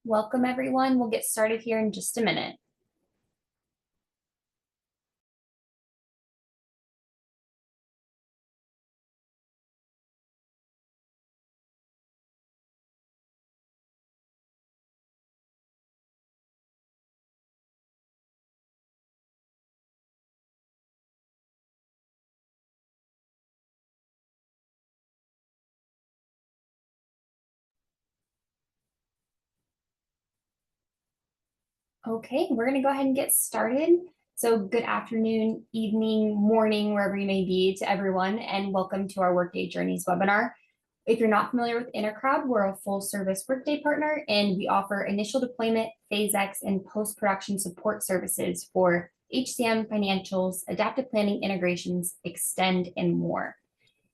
Welcome, everyone. We'll get started here in just a minute. Okay, we're going to go ahead and get started. So good afternoon, evening, morning, wherever you may be to everyone, and welcome to our Workday Journeys webinar. If you're not familiar with Intecrowd, we're a full service Workday partner, and we offer initial deployment, phase X, and post-production support services for HCM, financials, adaptive planning, integrations, extend, and more.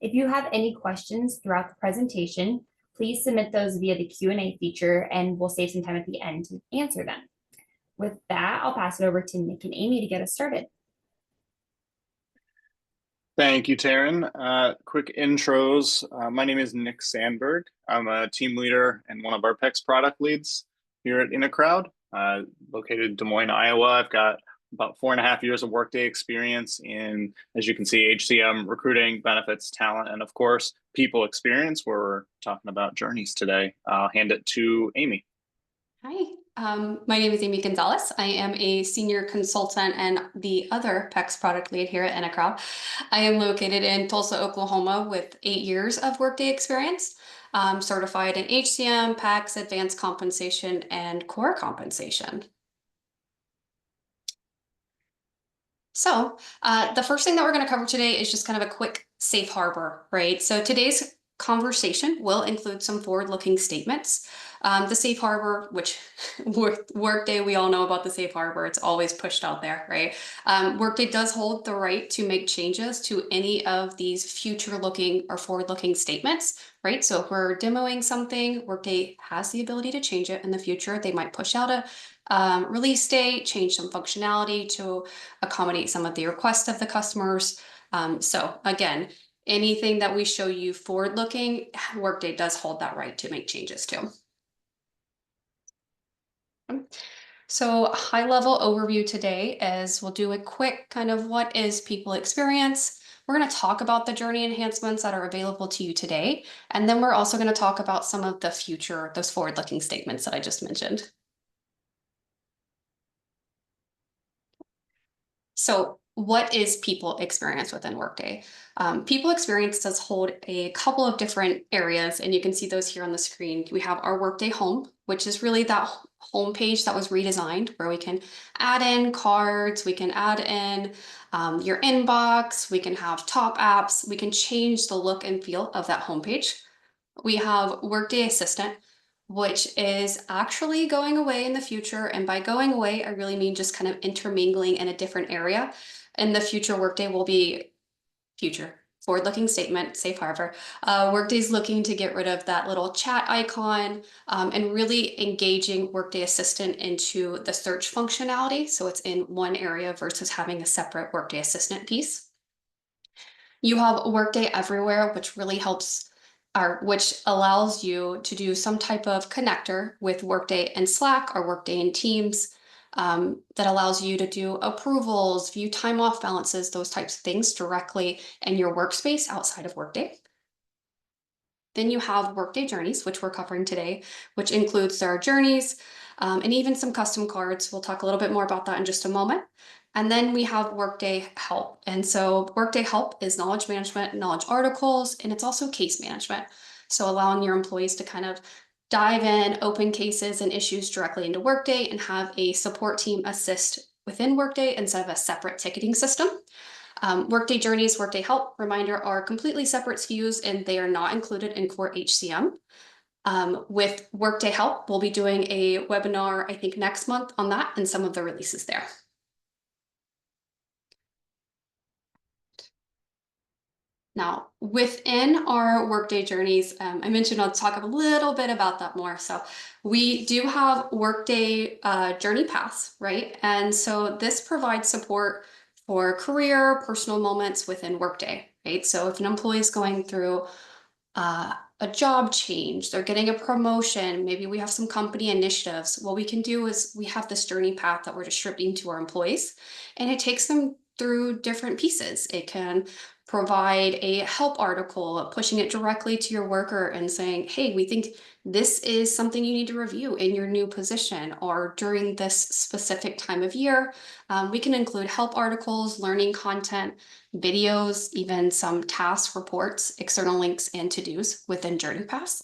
If you have any questions throughout the presentation, please submit those via the Q&A feature, and we'll save some time at the end to answer them. With that, I'll pass it over to Nick and Amy to get us started. Thank you, Taryn. Quick intros. My name is Nick Sandberg. I'm a team leader and one of our PEX product leads here at Intecrowd, located in Des Moines, Iowa. I've got about 4.5 years of Workday experience in, as you can see, HCM, recruiting, benefits, talent, and of course, people experience, where we're talking about journeys today. I'll hand it to Amy. Hi, my name is Amy Gonzalez. I am a senior consultant and the other PEX product lead here at Intecrowd. I am located in Tulsa, Oklahoma with 8 years of Workday experience, certified in HCM, PEX, advanced compensation, and core compensation. So the first thing that we're going to cover today is just kind of a quick safe harbor, right? So today's conversation will include some forward-looking statements. The safe harbor, which Workday, we all know about the safe harbor. It's always pushed out there, right? Workday does hold the right to make changes to any of these future-looking or forward-looking statements, right? So if we're demoing something, Workday has the ability to change it in the future. They might push out a release date, change some functionality to accommodate some of the requests of the customers. So again, anything that we show you forward-looking, Workday does hold that right to make changes to. So high-level overview today is we'll do a quick kind of what is people experience. We're going to talk about the journey enhancements that are available to you today. And then we're also going to talk about some of the future, those forward-looking statements that I just mentioned. So what is people experience within Workday? People experience does hold a couple of different areas, and you can see those here on the screen. We have our Workday home, which is really that home page that was redesigned, where we can add in cards, we can add in your inbox, we can have top apps, we can change the look and feel of that homepage. We have Workday Assistant, which is actually going away in the future. And by going away, I really mean just kind of intermingling in a different area. In the future, Workday will be forward-looking statement, safe harbor. Workday's looking to get rid of that little chat icon and really engaging Workday Assistant into the search functionality. So it's in one area versus having a separate Workday Assistant piece. You have Workday Everywhere, which really helps which allows you to do some type of connector with Workday and Slack or Workday and Teams that allows you to do approvals, view time off balances, those types of things directly in your workspace outside of Workday. Then you have Workday Journeys, which we're covering today, which includes our journeys and even some custom cards. We'll talk a little bit more about that in just a moment. And then we have Workday Help. And so Workday Help is knowledge management, knowledge articles, and it's also case management. So allowing your employees to kind of dive in, open cases and issues directly into Workday and have a support team assist within Workday instead of a separate ticketing system. Workday Journeys, Workday Help, reminder, are completely separate SKUs and they are not included in core HCM. With Workday Help, we'll be doing a webinar, I think next month on that and some of the releases there. Now, within our Workday Journeys, I mentioned I'll talk a little bit about that more. So we do have Workday Journey Paths, right? And so this provides support for career, personal moments within Workday, right? So if an employee is going through a job change, they're getting a promotion, maybe we have some company initiatives. What we can do is we have this journey path that we're distributing to our employees, and it takes them through different pieces. It can provide a help article, pushing it directly to your worker and saying, hey, we think this is something you need to review in your new position or during this specific time of year. We can include help articles, learning content, videos, even some task reports, external links, and to-dos within Journey Pass.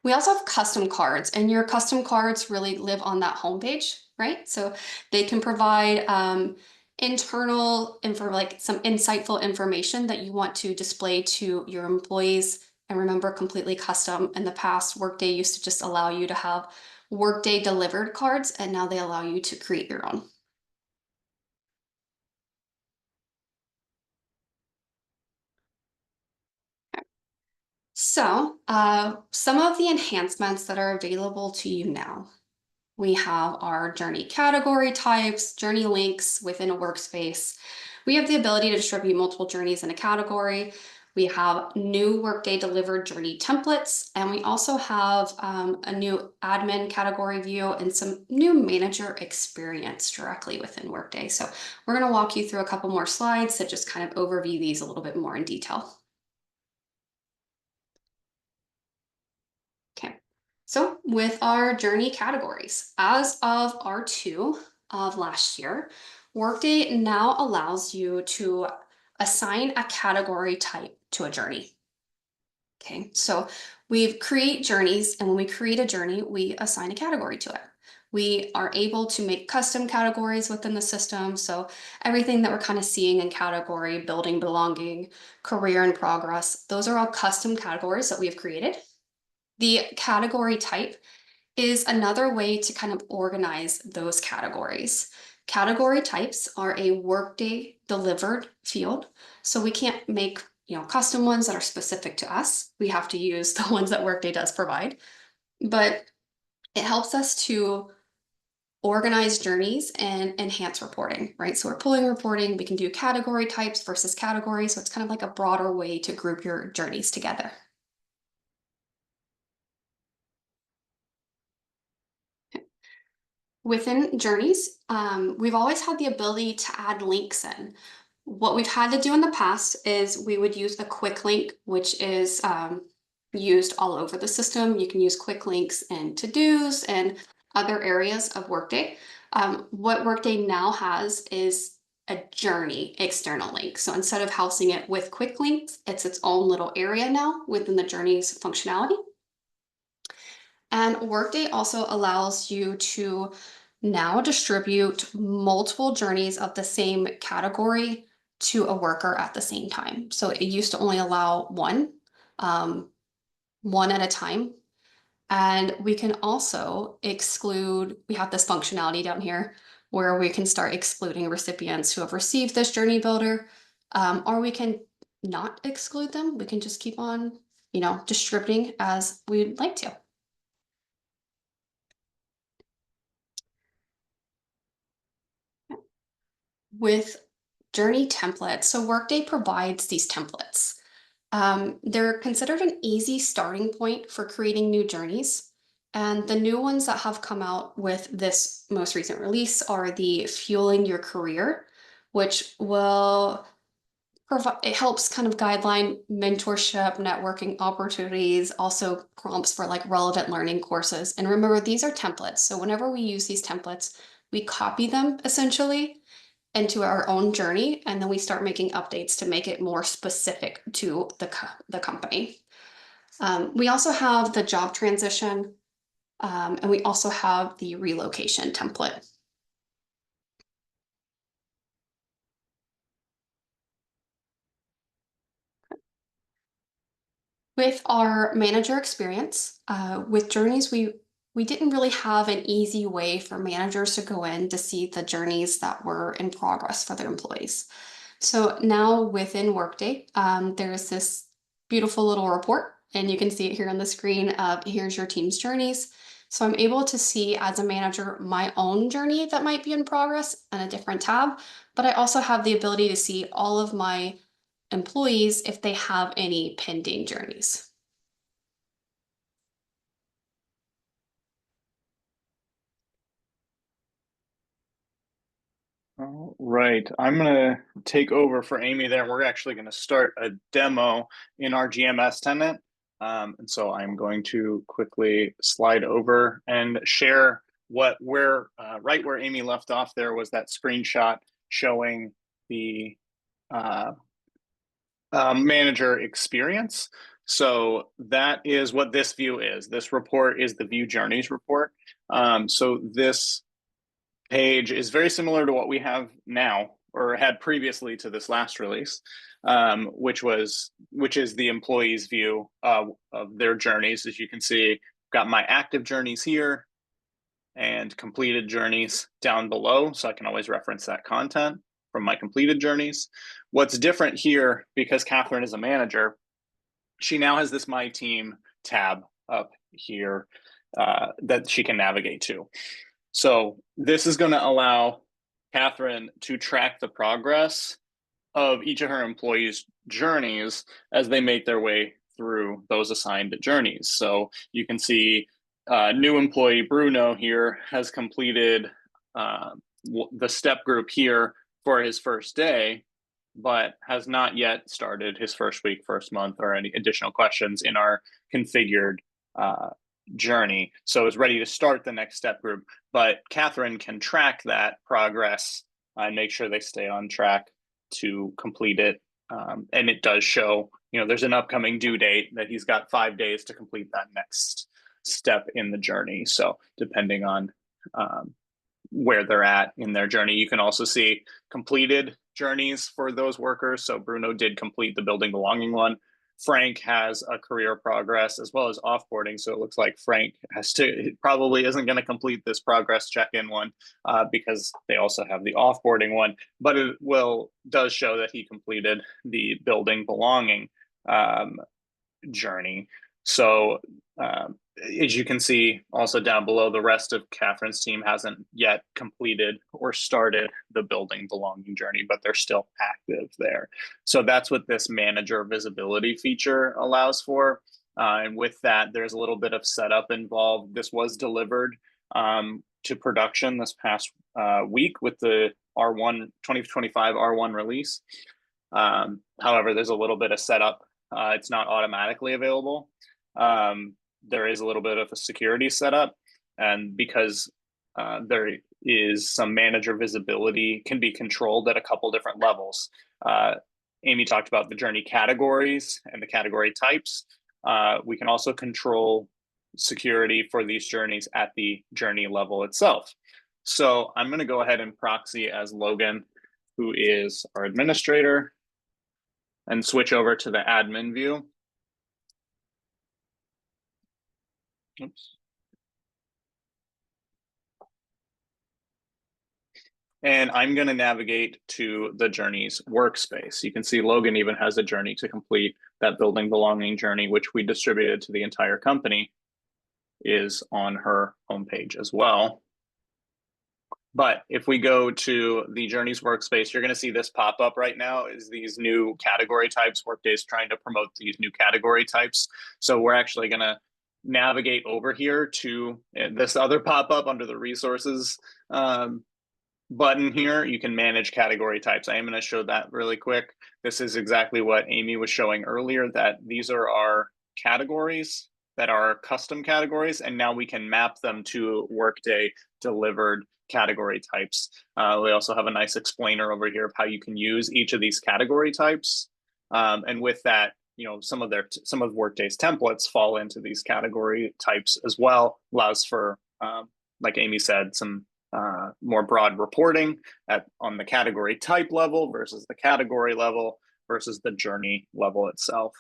We also have custom cards, and your custom cards really live on that homepage, right? So they can provide internal info, like some insightful information that you want to display to your employees. And remember, completely custom. In the past, Workday used to just allow you to have Workday delivered cards, and now they allow you to create your own. So some of the enhancements that are available to you now. We have our journey category types, journey links within a workspace. We have the ability to distribute multiple journeys in a category. We have new Workday delivered journey templates, and we also have a new admin category view and some new manager experience directly within Workday. So we're going to walk you through a couple more slides that just kind of overview these a little bit more in detail. Okay, so with our journey categories, as of R2 of last year, Workday now allows you to assign a category type to a journey. Okay, so we create journeys, and when we create a journey, we assign a category to it. We are able to make custom categories within the system. So everything that we're kind of seeing in category, building, belonging, career and progress, those are all custom categories that we have created. The category type is another way to kind of organize those categories. Category types are a Workday delivered field. So we can't make custom ones that are specific to us. We have to use the ones that Workday does provide. But it helps us to organize journeys and enhance reporting, right? So we're pulling reporting, we can do category types versus categories. So it's kind of like a broader way to group your journeys together. Within journeys, we've always had the ability to add links in. What we've had to do in the past is we would use a quick link, which is used all over the system. You can use quick links in to-dos and other areas of Workday. What Workday now has is a journey external link. So instead of housing it with quick links, it's its own little area now within the journeys functionality. And Workday also allows you to now distribute multiple journeys of the same category to a worker at the same time. So it used to only allow one at a time. And we can also exclude, we have this functionality down here where we can start excluding recipients who have received this journey builder, or we can not exclude them. We can just keep on, distributing as we'd like to. With journey templates, so Workday provides these templates. They're considered an easy starting point for creating new journeys. And the new ones that have come out with this most recent release are the Fueling Your Career, which will provide, it helps kind of guideline mentorship, networking opportunities, also prompts for like relevant learning courses. And remember, these are templates. So whenever we use these templates, we copy them essentially into our own journey, and then we start making updates to make it more specific to the company. We also have the job transition, and we also have the relocation template. With our manager experience, with journeys, we didn't really have an easy way for managers to go in to see the journeys that were in progress for their employees. So now within Workday, there's this beautiful little report, and you can see it here on the screen of here's your team's journeys. So I'm able to see as a manager my own journey that might be in progress in a different tab, but I also have the ability to see all of my employees if they have any pending journeys. All right, I'm gonna take over for Amy there. We're actually gonna start a demo in our GMS tenant. And so I'm going to quickly slide over and share right where Amy left off there was that screenshot showing the manager experience. So that is what this view is. This report is the View Journeys report. So this page is very similar to what we have now or had previously to this last release, which is the employee's view of their journeys. As you can see, got my active journeys here and completed journeys down below. So I can always reference that content from my completed journeys. What's different here, because Catherine is a manager, she now has this My Team tab up here that she can navigate to. So this is going to allow Catherine to track the progress of each of her employees' journeys as they make their way through those assigned journeys. So you can see new employee Bruno here has completed the step group here for his first day, but has not yet started his first week, first month, or any additional questions in our configured journey. So is ready to start the next step group, but Catherine can track that progress and make sure they stay on track to complete it. And it does show, there's an upcoming due date that he's got 5 days to complete that next step in the journey. So depending on where they're at in their journey, you can also see completed journeys for those workers. So Bruno did complete the building belonging one. Frank has a career progress as well as offboarding. So it looks like Frank probably isn't going to complete this progress check-in one because they also have the offboarding one, but it does show that he completed the building belonging journey. So as you can see also down below, the rest of Catherine's team hasn't yet completed or started the building belonging journey, but they're still active there. So that's what this manager visibility feature allows for. And with that, there's a little bit of setup involved. This was delivered to production this past week with the R1 2025 R1 release. However, there's a little bit of setup. It's not automatically available. There is a little bit of a security setup, and because there is some manager visibility can be controlled at a couple different levels. Amy talked about the journey categories and the category types. We can also control security for these journeys at the journey level itself. So I'm going to go ahead and proxy as Logan, who is our administrator, and switch over to the admin view. Oops. And I'm going to navigate to the journeys workspace. You can see Logan even has a journey to complete. That building belonging journey, which we distributed to the entire company, is on her homepage as well. But if we go to the journeys workspace, you're going to see this pop up right now is these new category types. Workday's trying to promote these new category types. So we're actually going to navigate over here to this other pop-up under the resources button here. You can manage category types. I am going to show that really quick. This is exactly what Amy was showing earlier, that these are our categories that are custom categories, and now we can map them to Workday delivered category types. We also have a nice explainer over here of how you can use each of these category types. And with that, some of Workday's templates fall into these category types as well. Allows for, like Amy said, some more broad reporting on the category type level versus the category level versus the journey level itself.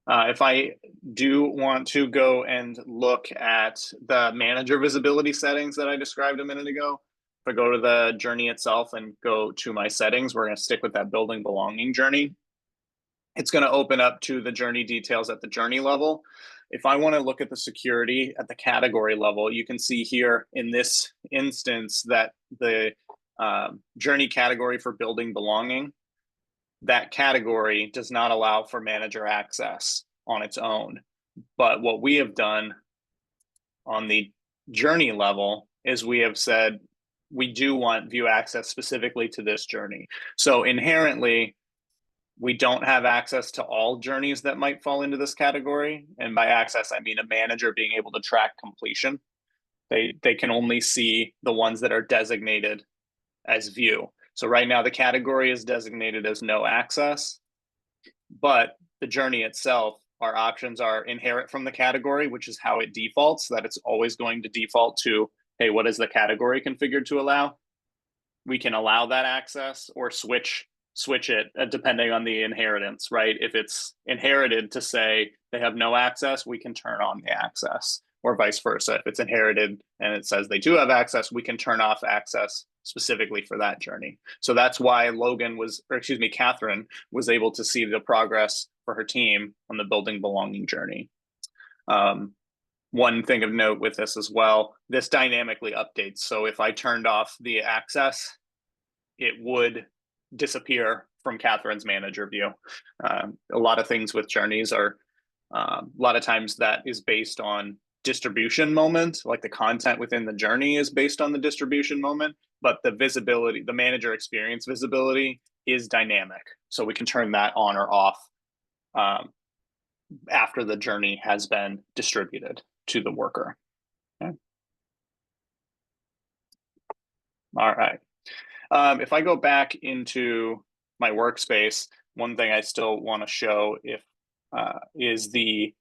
If I do want to go and look at the manager visibility settings that I described a minute ago, if I go to the journey itself and go to my settings, we're going to stick with that building belonging journey. It's going to open up to the journey details at the journey level. If I want to look at the security at the category level, you can see here in this instance that the journey category for building belonging that category does not allow for manager access on its own. But what we have done on the journey level is we have said we do want view access specifically to this journey. So inherently, we don't have access to all journeys that might fall into this category. And by access, I mean a manager being able to track completion. They can only see the ones that are designated as view. So right now the category is designated as no access, but the journey itself, our options are inherit from the category, which is how it defaults, that it's always going to default to, hey, what is the category configured to allow? We can allow that access or switch it depending on the inheritance, right? If it's inherited to say they have no access, we can turn on the access, or vice versa. If it's inherited and it says they do have access, we can turn off access specifically for that journey. So that's why Catherine was able to see the progress for her team on the building belonging journey. One thing of note with this as well, this dynamically updates. So if I turned off the access, it would disappear from Catherine's manager view. A lot of things with journeys are, a lot of times that is based on distribution moment, like the content within the journey is based on the distribution moment, but the visibility, the manager experience visibility is dynamic. So we can turn that on or off after the journey has been distributed to the worker. Okay. All right. If I go back into my workspace, one thing I still want to show is the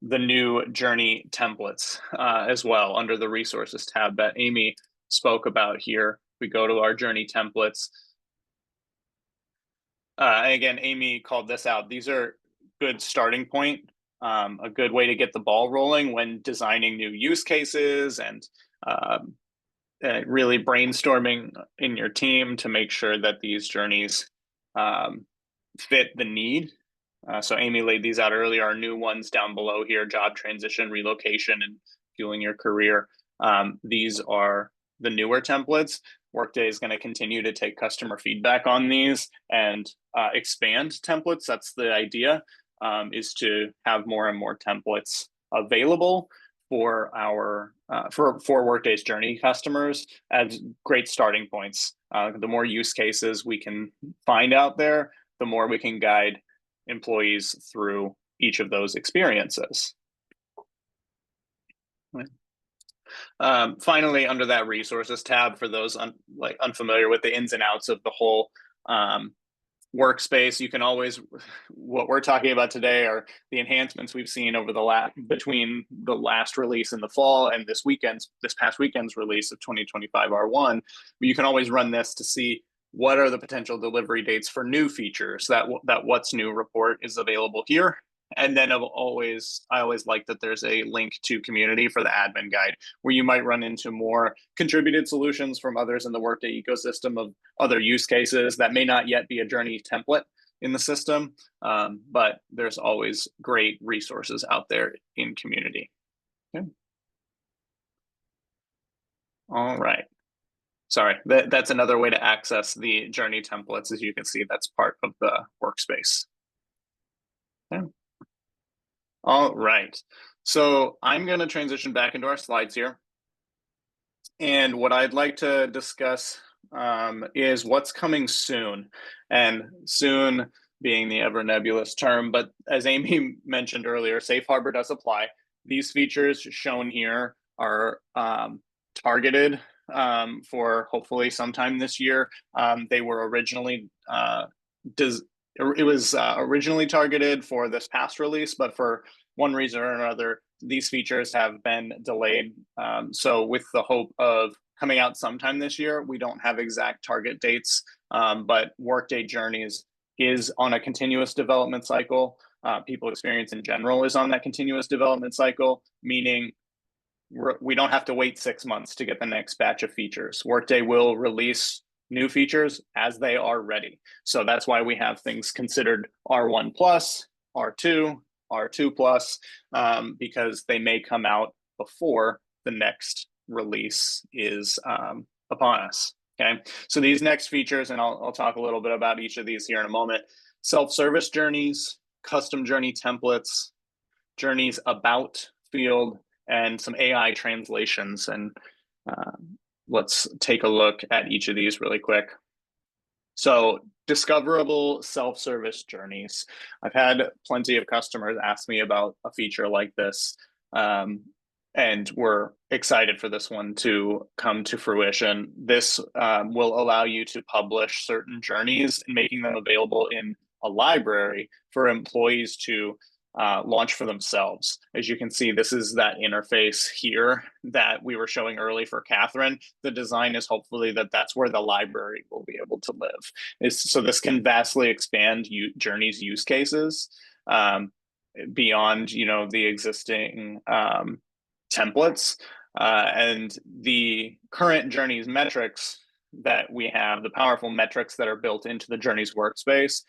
new journey templates as well under the resources tab that Amy spoke about here. We go to our journey templates. And again, Amy called this out. These are good starting point, a good way to get the ball rolling when designing new use cases and really brainstorming in your team to make sure that these journeys fit the need. So Amy laid these out earlier. Our new ones down below here: job transition, relocation, and fueling your career. These are the newer templates. Workday is going to continue to take customer feedback on these and expand templates. That's the idea, is to have more and more templates available for our for Workday's journey customers as great starting points. The more use cases we can find out there, the more we can guide employees through each of those experiences. Finally, under that resources tab, for those unfamiliar with the ins and outs of the whole workspace, you can always, what we're talking about today are the enhancements we've seen over between the last release in the fall and this past weekend's release of 2025 R1. You can always run this to see what are the potential delivery dates for new features. That what's new report is available here. And then I always like that there's a link to community for the admin guide, where you might run into more contributed solutions from others in the Workday ecosystem of other use cases that may not yet be a journey template in the system, but there's always great resources out there in community. Okay. All right. Sorry, that's another way to access the journey templates. As you can see, that's part of the workspace. Okay. All right, so I'm going to transition back into our slides here. And what I'd like to discuss is what's coming soon. And soon being the ever nebulous term, but as Amy mentioned earlier, Safe Harbor does apply. These features shown here are targeted for hopefully sometime this year. They were originally originally targeted for this past release, but for one reason or another, these features have been delayed. So with the hope of coming out sometime this year, we don't have exact target dates, but Workday Journeys is on a continuous development cycle. People Experience in general is on that continuous development cycle, meaning we don't have to wait 6 months to get the next batch of features. Workday will release new features as they are ready. So that's why we have things considered R1 plus, R2, R2 plus, because they may come out before the next release is upon us. Okay, so these next features, and I'll talk a little bit about each of these here in a moment. Self-service journeys, custom journey templates, journeys about field, and some AI translations. And let's take a look at each of these really quick. So discoverable self-service journeys. I've had plenty of customers ask me about a feature like this. And we're excited for this one to come to fruition. This will allow you to publish certain journeys and making them available in a library for employees to launch for themselves. As you can see, this is that interface here that we were showing early for Catherine. The design is hopefully that that's where the library will be able to live. So this can vastly expand Journeys use cases beyond, the existing templates, and the current Journeys metrics that we have, the powerful metrics that are built into the Journeys workspace.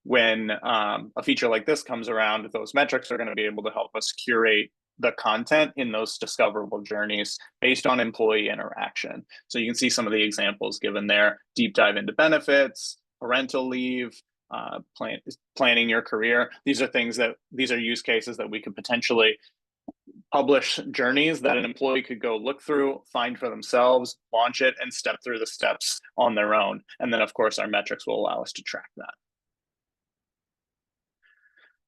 When a feature like this comes around, those metrics are going to be able to help us curate the content in those discoverable journeys based on employee interaction. So you can see some of the examples given there: deep dive into benefits, parental leave, planning your career. These are use cases that we could potentially publish journeys that an employee could go look through, find for themselves, launch it, and step through the steps on their own. And then, of course, our metrics will allow us to track that.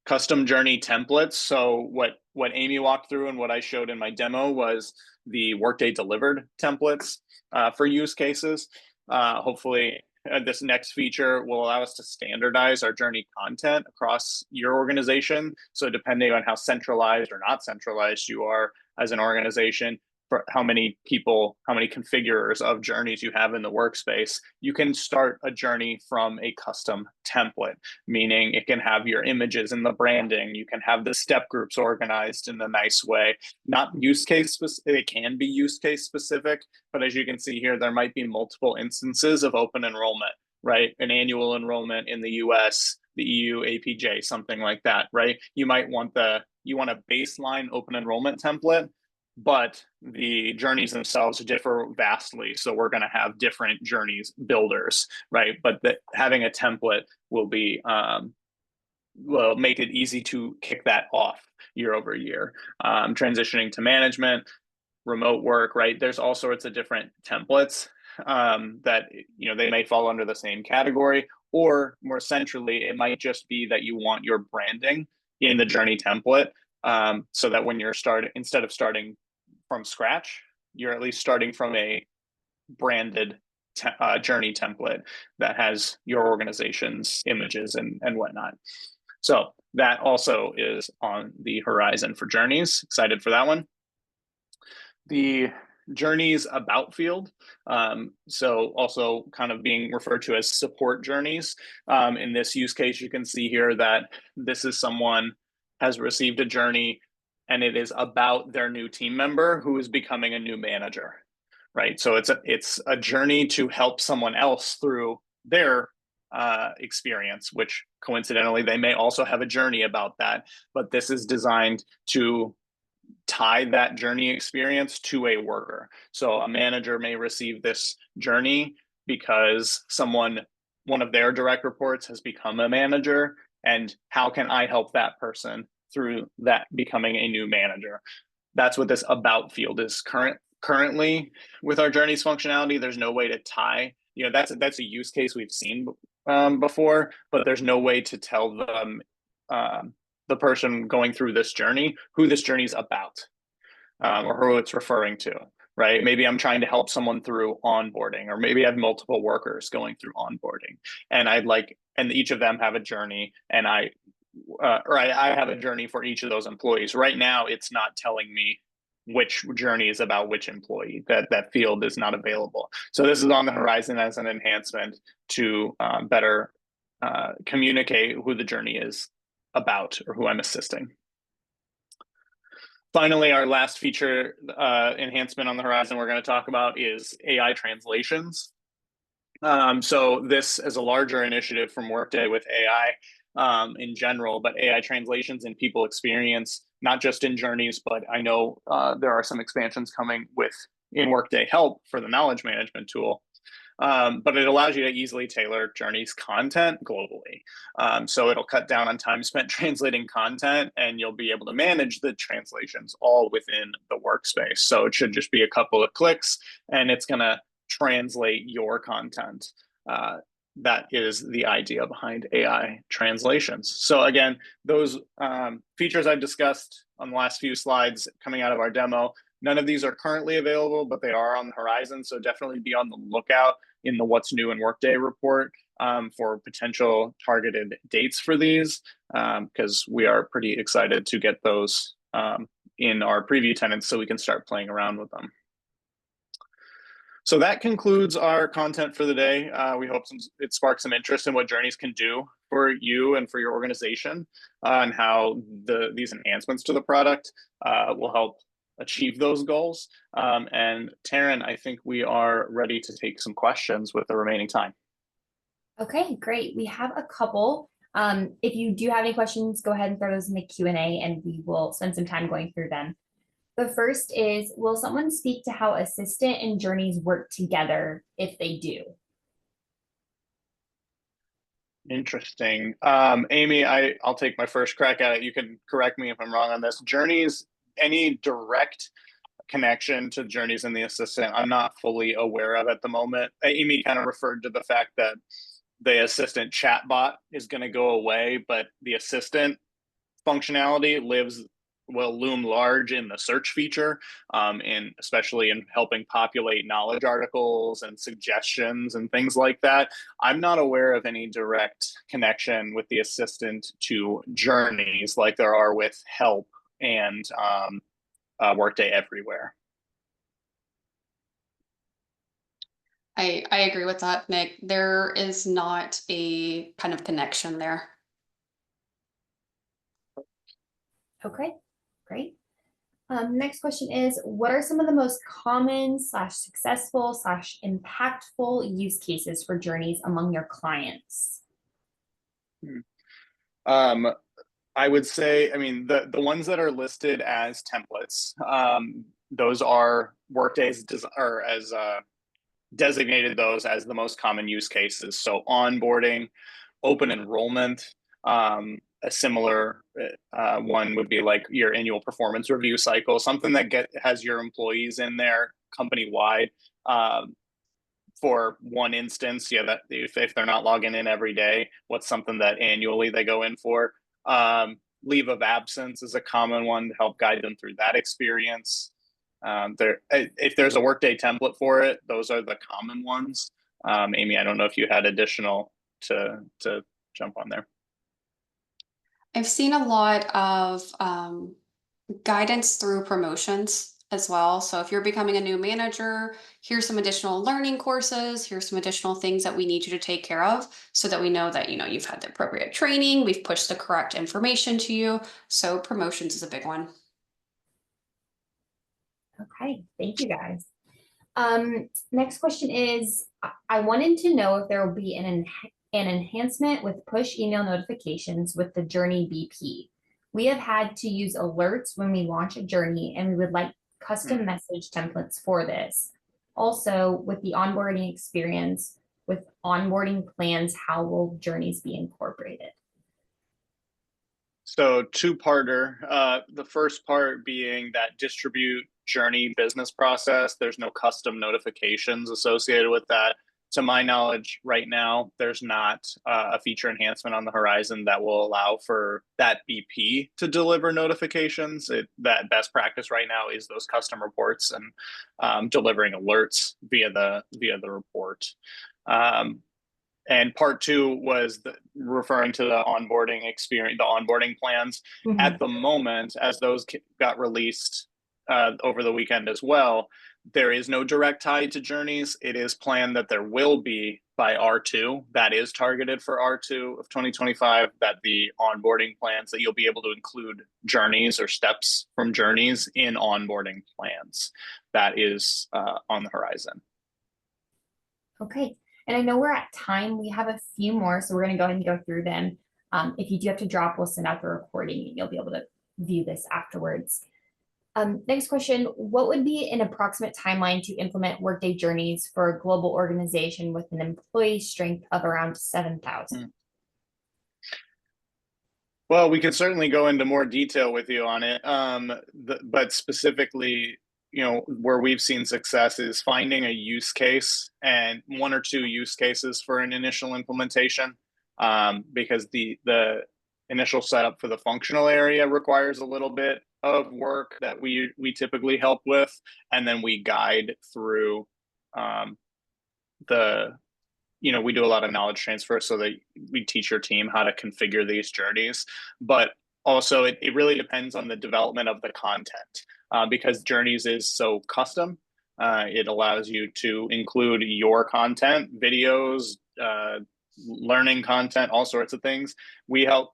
Custom journey templates. So what Amy walked through and what I showed in my demo was the Workday delivered templates for use cases. Hopefully, this next feature will allow us to standardize our journey content across your organization. So depending on how centralized or not centralized you are as an organization, for how many people, how many configurers of journeys you have in the workspace, you can start a journey from a custom template, meaning it can have your images and the branding. You can have the step groups organized in a nice way. Not use case specific, it can be use case specific, but as you can see here, there might be multiple instances of open enrollment, right? An annual enrollment in the US, the EU, APJ, something like that, right? You might want a baseline open enrollment template, but the journeys themselves differ vastly. So we're going to have different journeys builders, right? But having a template will make it easy to kick that off year over year. Transitioning to management, remote work, right? There's all sorts of different templates that, they may fall under the same category, or more centrally, it might just be that you want your branding in the journey template, so that when you're instead of starting from scratch, you're at least starting from a branded journey template that has your organization's images and whatnot. So that also is on the horizon for Journeys. Excited for that one. The Journeys about field, so also kind of being referred to as support journeys. In this use case, you can see here that this is someone has received a journey and it is about their new team member who is becoming a new manager, right? So it's a journey to help someone else through their experience, which coincidentally, they may also have a journey about that, but this is designed to tie that journey experience to a worker. So a manager may receive this journey because one of their direct reports has become a manager, and how can I help that person through that becoming a new manager? That's what this about field is currently with our journeys functionality. There's no way to tie, that's a use case we've seen before, but there's no way to tell them, the person going through this journey, who this journey is about, or who it's referring to, right? Maybe I'm trying to help someone through onboarding, or maybe I have multiple workers going through onboarding, and each of them have a journey, and I have a journey for each of those employees. Right now, it's not telling me which journey is about which employee. That field is not available. So this is on the horizon as an enhancement to better communicate who the journey is about or who I'm assisting. Finally, our last feature enhancement on the horizon we're going to talk about is AI translations. So this is a larger initiative from Workday with AI in general, but AI translations and people experience, not just in Journeys, but I know there are some expansions coming in Workday Help for the knowledge management tool. but it allows you to easily tailor Journeys content globally. So it'll cut down on time spent translating content, and you'll be able to manage the translations all within the workspace. So it should just be a couple of clicks, and it's going to translate your content. That is the idea behind AI translations. So again, those features I've discussed on the last few slides coming out of our demo, none of these are currently available, but they are on the horizon. So definitely be on the lookout in the What's New in Workday report for potential targeted dates for these, because we are pretty excited to get those in our preview tenants so we can start playing around with them. So that concludes our content for the day. We hope it sparks some interest in what Journeys can do for you and for your organization, and how these enhancements to the product will help achieve those goals. And Taryn, I think we are ready to take some questions with the remaining time. Okay, great. We have a couple. If you do have any questions, go ahead and throw those in the Q&A and we will spend some time going through them. The first is, will someone speak to how Assistant and Journeys work together if they do? Interesting. Amy, I'll take my first crack at it. You can correct me if I'm wrong on this. Journeys, any direct connection to Journeys and the Assistant, I'm not fully aware of at the moment. Amy kind of referred to the fact that the Assistant chatbot is going to go away, but the Assistant functionality will loom large in the search feature, and especially in helping populate knowledge articles and suggestions and things like that. I'm not aware of any direct connection with the Assistant to Journeys like there are with Help and Workday Everywhere. I agree with that, Nick. There is not a kind of connection there. Okay, great. Next question is, what are some of the most common / successful / impactful use cases for Journeys among your clients? I would say, I mean, the ones that are listed as templates, those are Workday's designated those as the most common use cases. So onboarding, open enrollment, a similar one would be like your annual performance review cycle, something that has your employees in there company-wide. For one instance, yeah, that if they're not logging in every day, what's something that annually they go in for? Leave of absence is a common one to help guide them through that experience. If there's a Workday template for it, those are the common ones. Amy, I don't know if you had additional to jump on there. I've seen a lot of guidance through promotions as well. So if you're becoming a new manager, here's some additional learning courses, here's some additional things that we need you to take care of so that we know that, you've had the appropriate training, we've pushed the correct information to you. So promotions is a big one. Okay, thank you guys. Next question is, I wanted to know if there will be an enhancement with push email notifications with the Journey BP. We have had to use alerts when we launch a journey, and we would like custom message templates for this. Also, with the onboarding experience, with onboarding plans, how will Journeys be incorporated? So two-parter. The first part being that distribute journey business process. There's no custom notifications associated with that. To my knowledge, right now, there's not a feature enhancement on the horizon that will allow for that BP to deliver notifications. That best practice right now is those custom reports and delivering alerts via the report. And part two was referring to the onboarding experience, the onboarding plans. Mm-hmm. At the moment, as those got released over the weekend as well, there is no direct tie to Journeys. It is planned that there will be by R2. That is targeted for R2 of 2025, that the onboarding plans, that you'll be able to include Journeys or steps from Journeys in onboarding plans. That is on the horizon. Okay. And I know we're at time. We have a few more, so we're going to go ahead and go through them. If you do have to drop, we'll send out the recording and you'll be able to view this afterwards. Next question, what would be an approximate timeline to implement Workday Journeys for a global organization with an employee strength of around 7,000? Well, we can certainly go into more detail with you on it. But specifically, where we've seen success is finding a use case and one or two use cases for an initial implementation, because the initial setup for the functional area requires a little bit of work that we typically help with, and then we guide through the we do a lot of knowledge transfer so that we teach your team how to configure these journeys. But also, it really depends on the development of the content, because Journeys is so custom. It allows you to include your content, videos, learning content, all sorts of things. We help,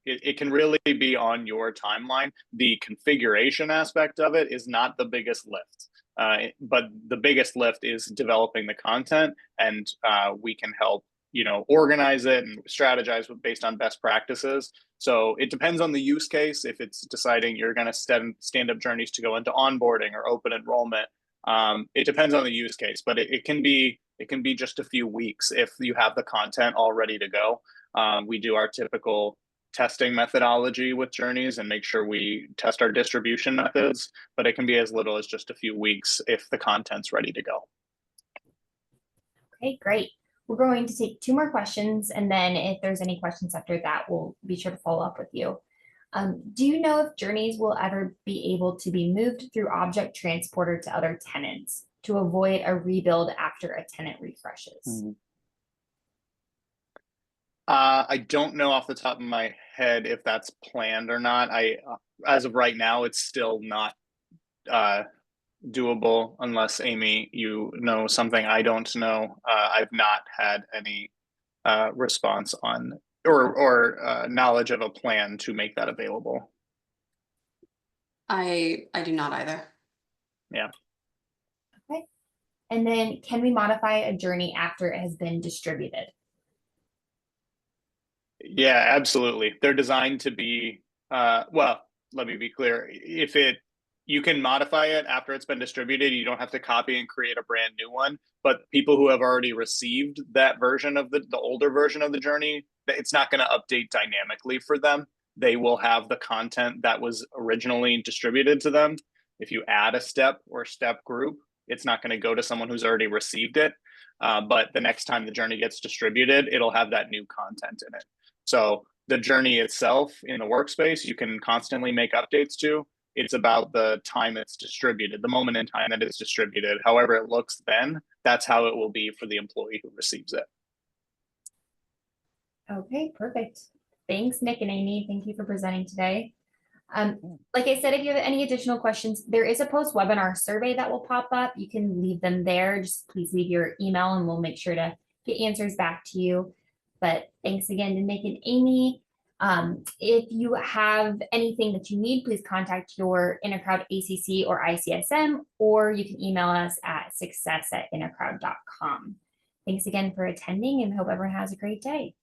it can really be on your timeline. The configuration aspect of it is not the biggest lift. But the biggest lift is developing the content, and we can help organize it and strategize based on best practices. So it depends on the use case. If it's deciding you're going to stand up journeys to go into onboarding or open enrollment, it depends on the use case. But it can be just a few weeks if you have the content all ready to go. We do our typical testing methodology with journeys and make sure we test our distribution methods, but it can be as little as just a few weeks if the content's ready to go. Okay, great. We're going to take two more questions, and then if there's any questions after that, we'll be sure to follow up with you. Do you know if journeys will ever be able to be moved through object transporter to other tenants to avoid a rebuild after a tenant refreshes? I don't know off the top of my head if that's planned or not. As of right now, it's still not doable unless, Amy, you know something I don't know. I've not had any response on or knowledge of a plan to make that available. I do not either. Yeah. Okay. And then can we modify a journey after it has been distributed? Yeah, absolutely. They're designed to be, well, let me be clear. You can modify it after it's been distributed. You don't have to copy and create a brand new one. But people who have already received that version of the older version of the journey, it's not going to update dynamically for them. They will have the content that was originally distributed to them. If you add a step or step group, it's not going to go to someone who's already received it. But the next time the journey gets distributed, it'll have that new content in it. So the journey itself in the workspace, you can constantly make updates to. It's about the time it's distributed, the moment in time that it's distributed. However it looks then, that's how it will be for the employee who receives it. Okay, perfect. Thanks, Nick and Amy. Thank you for presenting today. Like I said, if you have any additional questions, there is a post-webinar survey that will pop up. You can leave them there. Just please leave your email and we'll make sure to get answers back to you. But thanks again to Nick and Amy. If you have anything that you need, please contact your Intecrowd ACC or ICSM, or you can email us at success@intecrowd.com. Thanks again for attending and hope everyone has a great day.